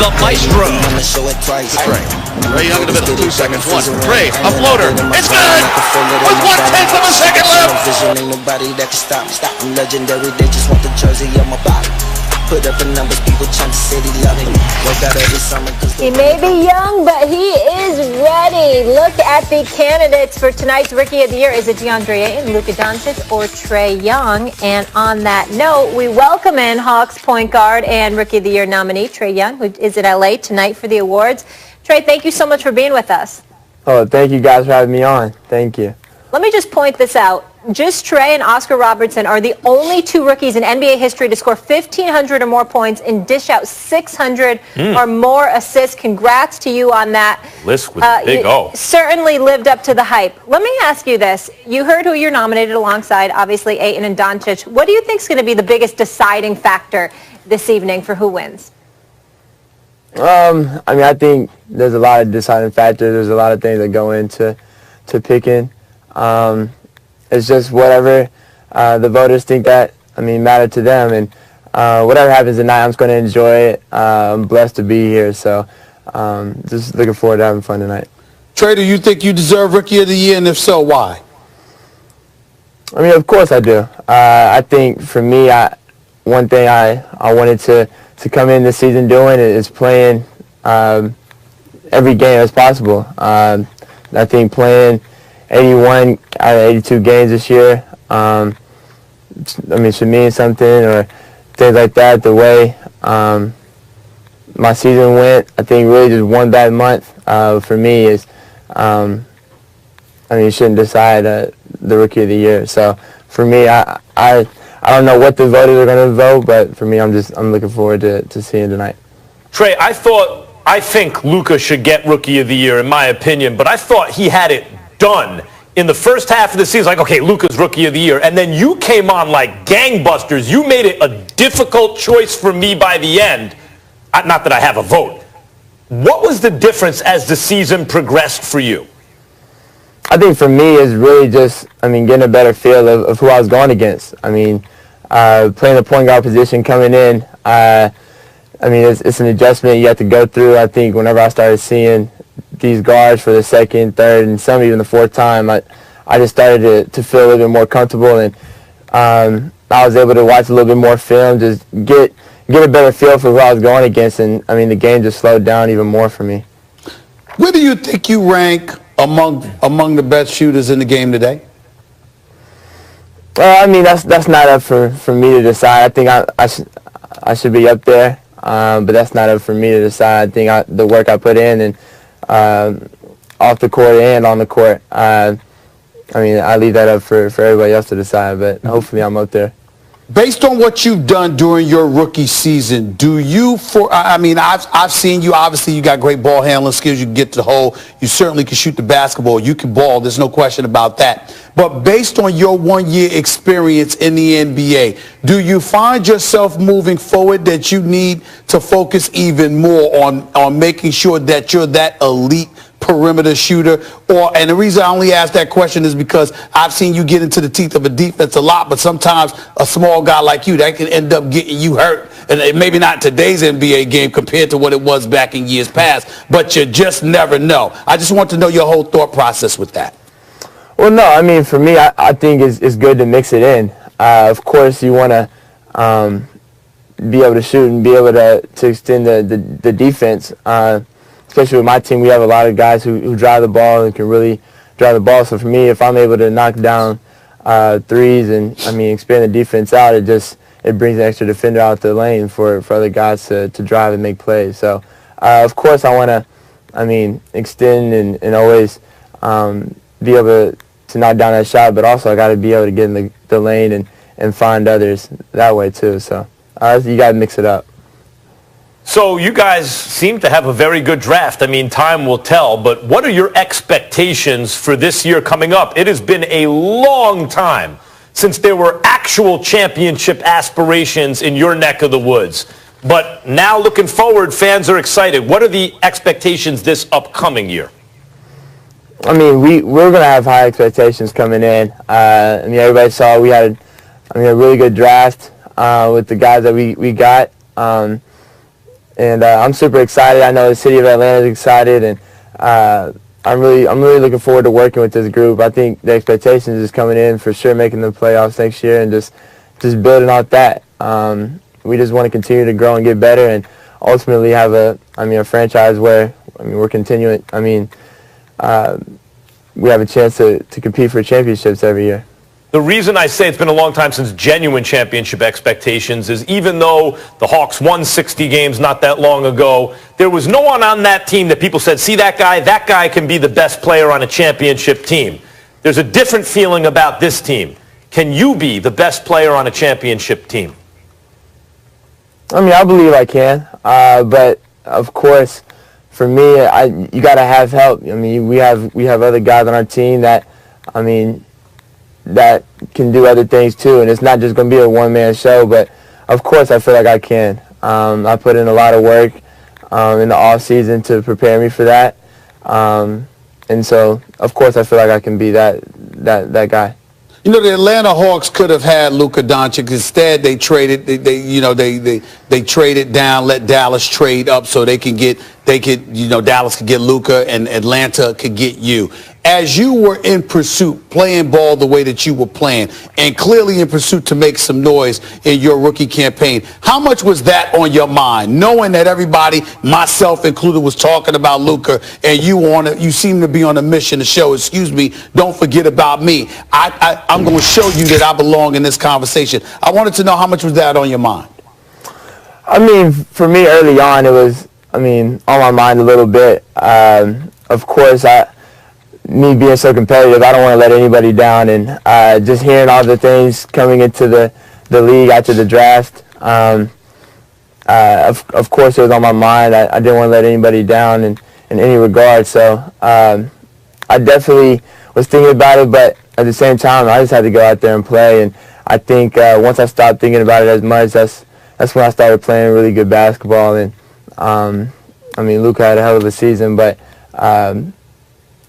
the maestro. Trae Young in the middle, 2 seconds, one. Trae, a floater, it's good! With 1/10 of a second left! Ain't nobody that can stop. I'm legendary, they just want the jersey on my body. Put up the numbers, people trying to say they love me. Work out every summer. He may be young, but he is ready. Look at the candidates for tonight's Rookie of the Year. Is it DeAndre Ayton, Luka Doncic, or Trae Young? And on that note, we welcome in Hawks point guard and Rookie of the Year nominee, Trae Young, who is in LA tonight for the awards. Trae, thank you so much for being with us. Oh, thank you guys for having me on. Thank you. Let me just point this out. Just Trae and Oscar Robertson are the only two rookies in NBA history to score 1,500 or more points and dish out 600 or more assists. Congrats to you on that. List was big O. Certainly lived up to the hype. Let me ask you this. You heard who you're nominated alongside, obviously Ayton and Doncic. What do you think is going to be the biggest deciding factor this evening for who wins? I think there's a lot of deciding factors. There's a lot of things that go into picking. It's just whatever the voters think that, matter to them. And whatever happens tonight, I'm just going to enjoy it. I'm blessed to be here. So just looking forward to having fun tonight. Trae, do you think you deserve Rookie of the Year? And if so, why? Of course I do. I think for me, one thing I wanted to come in this season doing is playing every game as possible. I think playing 81 out of 82 games this year, should mean something, or things like that. The way my season went, I think really just one bad month for me is, you shouldn't decide the Rookie of the Year. So for me, I don't know what the voters are going to vote, but for me, I'm looking forward to seeing tonight. Trae, I think Luka should get Rookie of the Year, in my opinion, but I thought he had it done in the first half of the season. Like, okay, Luka's Rookie of the Year, and then you came on like gangbusters. You made it a difficult choice for me by the end. Not that I have a vote. What was the difference as the season progressed for you? I think for me is really just, getting a better feel of who I was going against. Playing the point guard position coming in, it's an adjustment you have to go through. I think whenever I started seeing these guards for the second, third, and some even the fourth time, I just started to feel a little bit more comfortable, and I was able to watch a little bit more film, just get a better feel for who I was going against, and the game just slowed down even more for me. Where do you think you rank among the best shooters in the game today? Well, that's not up for me to decide. I think I should be up there, but that's not up for me to decide. I think the work I put in, and off the court and on the court, I leave that up for everybody else to decide, but hopefully I'm up there. Based on what you've done during your rookie season, I've seen you, obviously you got great ball handling skills, you can get to the hole, you certainly can shoot the basketball, you can ball, there's no question about that. But based on your one-year experience in the NBA, do you find yourself moving forward that you need to focus even more on making sure that you're that elite perimeter shooter? And the reason I only ask that question is because I've seen you get into the teeth of a defense a lot, but sometimes a small guy like you, that can end up getting you hurt. And maybe not today's NBA game compared to what it was back in years past, but you just never know. I just want to know your whole thought process with that. Well, no, for me, I think it's good to mix it in. Of course, you want to be able to shoot and be able to extend the defense. Especially with my team, we have a lot of guys who drive the ball and can really drive the ball. So for me, if I'm able to knock down threes and expand the defense out, it brings an extra defender out the lane for other guys to drive and make plays. So of course I want to extend and always be able to knock down that shot, but also I got to be able to get in the lane and find others that way too. So you got to mix it up. So you guys seem to have a very good draft. Time will tell, but what are your expectations for this year coming up? It has been a long time since there were actual championship aspirations in your neck of the woods. But now looking forward, fans are excited. What are the expectations this upcoming year? We're going to have high expectations coming in. Everybody saw we had a really good draft with the guys that we got. I'm super excited. I know the city of Atlanta is excited, and I'm really looking forward to working with this group. I think the expectations is coming in for sure, making the playoffs next year, and just building off that. We just want to continue to grow and get better, and ultimately have a franchise where we're continuing. We have a chance to compete for championships every year. The reason I say it's been a long time since genuine championship expectations is even though the Hawks won 60 games not that long ago, there was no one on that team that people said, see that guy can be the best player on a championship team. There's a different feeling about this team. Can you be the best player on a championship team? I believe I can, but of course, for me, you got to have help. We have other guys on our team that can do other things too, and it's not just going to be a one-man show. But of course, I feel like I can. I put in a lot of work in the off season to prepare me for that, and so of course, I feel like I can be that guy. The Atlanta Hawks could have had Luka Doncic. Instead, they traded. They traded down, let Dallas trade up so Dallas could get Luka and Atlanta could get you. As you were in pursuit, playing ball the way that you were playing, and clearly in pursuit to make some noise in your rookie campaign, how much was that on your mind, knowing that everybody, myself included, was talking about Luka, and you seem to be on a mission to show, excuse me, don't forget about me. I'm going to show you that I belong in this conversation. I wanted to know how much was that on your mind? For me early on, it was, on my mind a little bit. Of course, me being so competitive, I don't want to let anybody down, and just hearing all the things coming into the league after the draft, of course it was on my mind. I didn't want to let anybody down in any regard, so I definitely was thinking about it, but at the same time, I just had to go out there and play, and I think once I stopped thinking about it as much, that's when I started playing really good basketball, and Luka had a hell of a season, but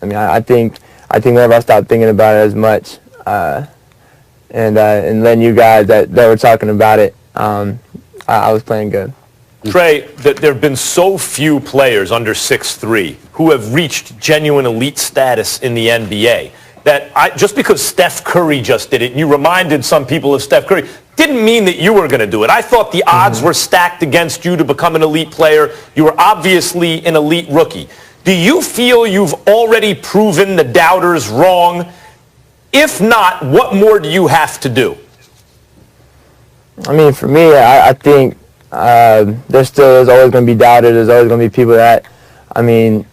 I think whenever I stopped thinking about it as much, and letting you guys that were talking about it, I was playing good. Trae, there have been so few players under 6'3" who have reached genuine elite status in the NBA that just because Steph Curry just did it, and you reminded some people of Steph Curry, didn't mean that you were going to do it. I thought the odds were stacked against you to become an elite player. You were obviously an elite rookie. Do you feel you've already proven the doubters wrong? If not, what more do you have to do? For me, I think there's always going to be doubters. There's always going to be people that, don't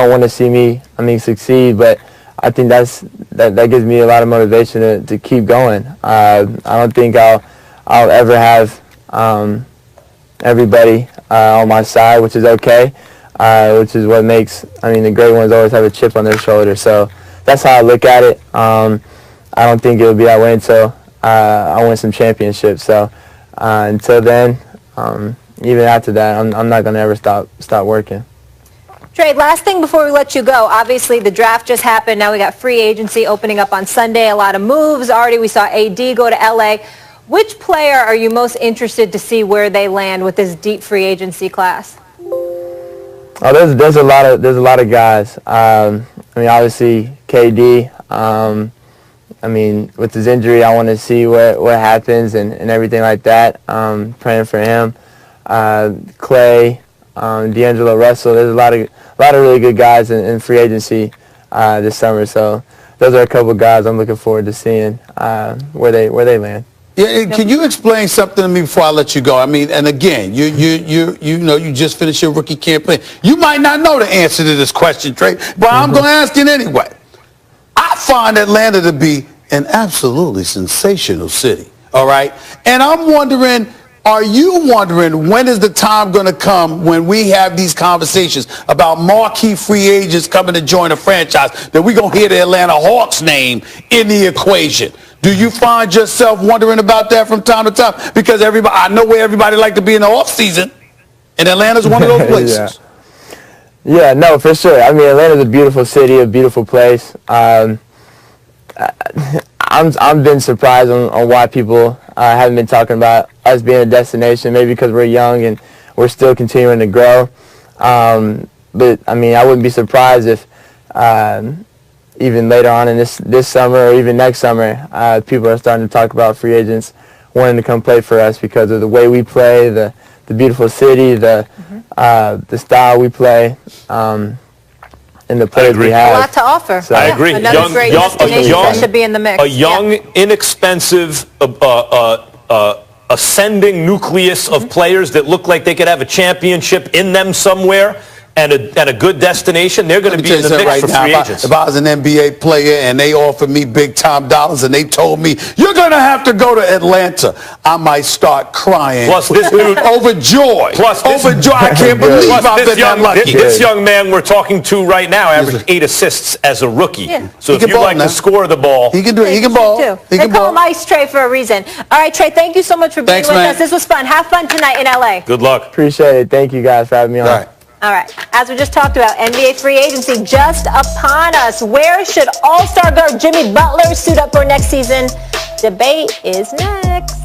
want to see me, succeed. But I think that gives me a lot of motivation to keep going. I don't think I'll ever have everybody on my side, which is okay. Which is what makes, the great ones always have a chip on their shoulder. So that's how I look at it. I don't think it'll be that way until I win some championships. So until then, even after that, I'm not going to ever stop working. Trae, last thing before we let you go. Obviously, the draft just happened. Now we got free agency opening up on Sunday. A lot of moves already. We saw AD go to LA. Which player are you most interested to see where they land with this deep free agency class? Oh, there's a lot of guys. Obviously KD. With his injury, I want to see what happens and everything like that. Praying for him. Clay, D'Angelo Russell. There's a lot of really good guys in free agency this summer. So those are a couple of guys I'm looking forward to seeing where they land. Yeah, can you explain something to me before I let you go? And again, you just finished your rookie campaign. You might not know the answer to this question, Trae, but I'm going to ask it anyway. I find Atlanta to be an absolutely sensational city, all right? And I'm wondering, are you wondering when is the time going to come when we have these conversations about marquee free agents coming to join a franchise that we're going to hear the Atlanta Hawks name in the equation? Do you find yourself wondering about that from time to time? Because I know where everybody like to be in the off season, and Atlanta's one of those places. Yeah, no, for sure. Atlanta's a beautiful city, a beautiful place. I've been surprised on why people haven't been talking about us being a destination. Maybe because we're young and we're still continuing to grow. But I mean, I wouldn't be surprised if even later on in this summer or even next summer, people are starting to talk about free agents wanting to come play for us because of the way we play, the beautiful city, the style we play, and the players we have. A lot to offer. So, I agree. Another great destination that should be in the mix. A young, inexpensive, ascending nucleus of players that look like they could have a championship in them somewhere. And a good destination, they're going to be in the mix for free agents. If I was an NBA player and they offered me big time dollars and they told me, you're going to have to go to Atlanta, I might start crying. Plus this dude, overjoyed. Overjoyed. I can't believe I've been that lucky. This young man we're talking to right now averaged 8 assists as a rookie. Yeah. So if you like to score the ball, he can do it. He can ball. They call him Ice Trae for a reason. All right, Trae, thank you so much for being with us. This was fun. Have fun tonight in LA. Good luck. Appreciate it. Thank you guys for having me on. All right, as we just talked about, NBA free agency just upon us. Where should All-Star guard Jimmy Butler suit up for next season? Debate is next.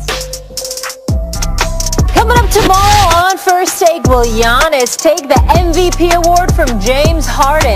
Coming up tomorrow on First Take, will Giannis take the MVP award from James Harden?